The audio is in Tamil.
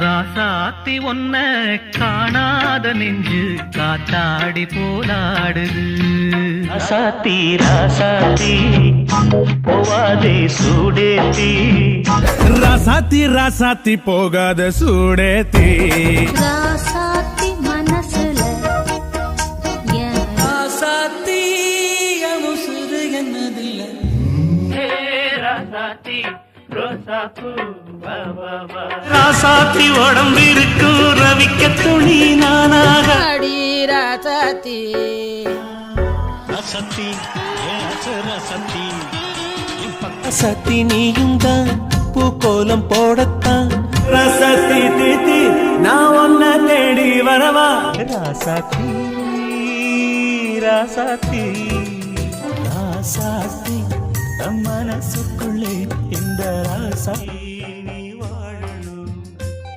ராசாத்தி ஒன்ன காணாத நெஞ்சு காத்தாடி போலாடுது. ராசாத்தி ராசாத்தி போவாதே சூடேத்தி, ராசாத்தி ராசாத்தி போகாத சூடேத்தி, ராசாத்தி மனசுல ராசாத்தி அமுசுறு என்னதில்ல. ராசாத்தி ரோசாப்பூ ராசாத்தி உடம்பிருக்கும் ரவிக்க துணி நானாக. அடி ராசாத்தி ராசாத்தி ராசாத்தி ராசாத்தி நீயும் தான் பூக்கோலம் போடத்தான். ராசாத்தி தீத்தி நான் ஒன்ன தேடி வரவா. ராசாத்தி ராசாத்தி ராசாத்தி நம் மனசுக்குள்ளே இந்த ராசாத்தி